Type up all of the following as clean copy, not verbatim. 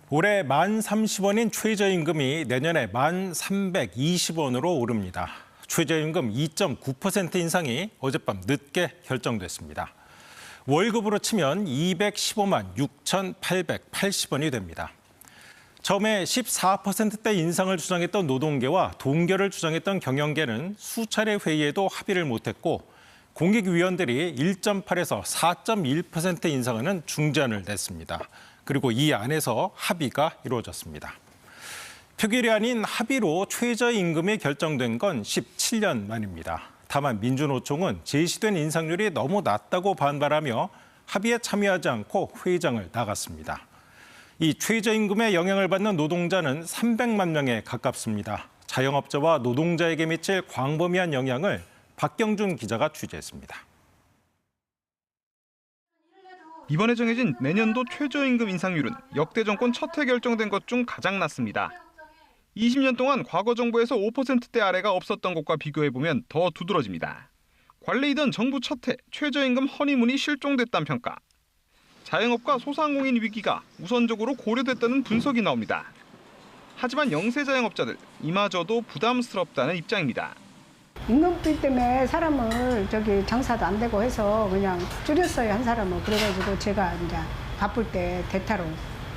올해 만 30원인 최저임금이 내년에 만 320원으로 오릅니다. 최저임금 2.9% 인상이 어젯밤 늦게 결정됐습니다. 월급으로 치면 215만 6,880원이 됩니다. 처음에 14%대 인상을 주장했던 노동계와 동결을 주장했던 경영계는 수차례 회의에도 합의를 못했고 공익위원들이 1.8에서 4.1% 인상하는 중재안을 냈습니다. 그리고 이 안에서 합의가 이루어졌습니다. 표결이 아닌 합의로 최저임금이 결정된 건 17년 만입니다. 다만 민주노총은 제시된 인상률이 너무 낮다고 반발하며 합의에 참여하지 않고 회의장을 나갔습니다. 이 최저임금에 영향을 받는 노동자는 300만 명에 가깝습니다. 자영업자와 노동자에게 미칠 광범위한 영향을 박경준 기자가 취재했습니다. 이번에 정해진 내년도 최저임금 인상률은 역대 정권 첫 해 결정된 것 중 가장 낮습니다. 20년 동안 과거 정부에서 5%대 아래가 없었던 것과 비교해보면 더 두드러집니다. 관례이던 정부 첫 해 최저임금 허니문이 실종됐다는 평가. 자영업과 소상공인 위기가 우선적으로 고려됐다는 분석이 나옵니다. 하지만 영세 자영업자들 이마저도 부담스럽다는 입장입니다. 임금비 때문에 사람을 장사도 안 되고 해서 그냥 줄였어요, 한 사람은. 그래가지고 제가 이제 바쁠 때 대타로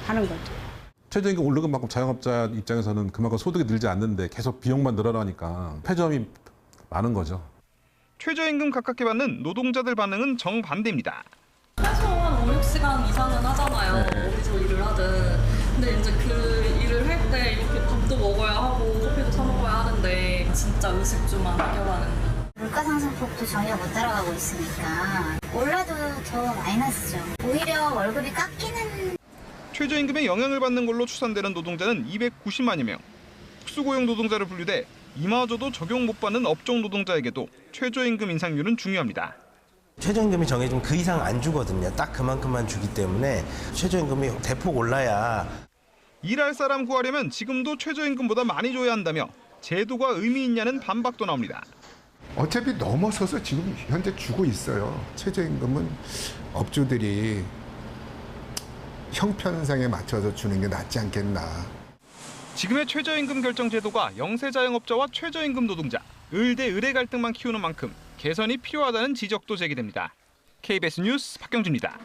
하는 거죠. 최저임금 오르는 만큼 자영업자 입장에서는 그만큼 소득이 늘지 않는데 계속 비용만 늘어나니까 폐점이 많은 거죠. 최저임금 가깝게 받는 노동자들 반응은 정반대입니다. 최소 한 5, 6시간 이상은 하잖아요. 어디서 일을 하든. 근데 이제 그 일을 할 때 이렇게 밥도 먹어야 하고 커피도 사 먹어야 하는데 진짜 의식주만 해결하는. 물가 상승폭도 전혀 못 따라가고 있으니까 올라도 더 마이너스죠. 오히려 월급이 깎이는. 최저임금에 영향을 받는 걸로 추산되는 노동자는 290만여 명. 특수고용 노동자를 분류돼 이마저도 적용 못 받는 업종 노동자에게도 최저임금 인상률은 중요합니다. 최저임금이 정해지면 그 이상 안 주거든요. 딱 그만큼만 주기 때문에 최저임금이 대폭 올라야. 일할 사람 구하려면 지금도 최저임금보다 많이 줘야 한다며 제도가 의미 있냐는 반박도 나옵니다. 어차피 넘어서서 지금 현재 주고 있어요. 최저임금은 업주들이 형편상에 맞춰서 주는 게 낫지 않겠나. 지금의 최저임금 결정 제도가 영세 자영업자와 최저임금 노동자, 을 대 을의 갈등만 키우는 만큼 개선이 필요하다는 지적도 제기됩니다. KBS 뉴스 박경준입니다.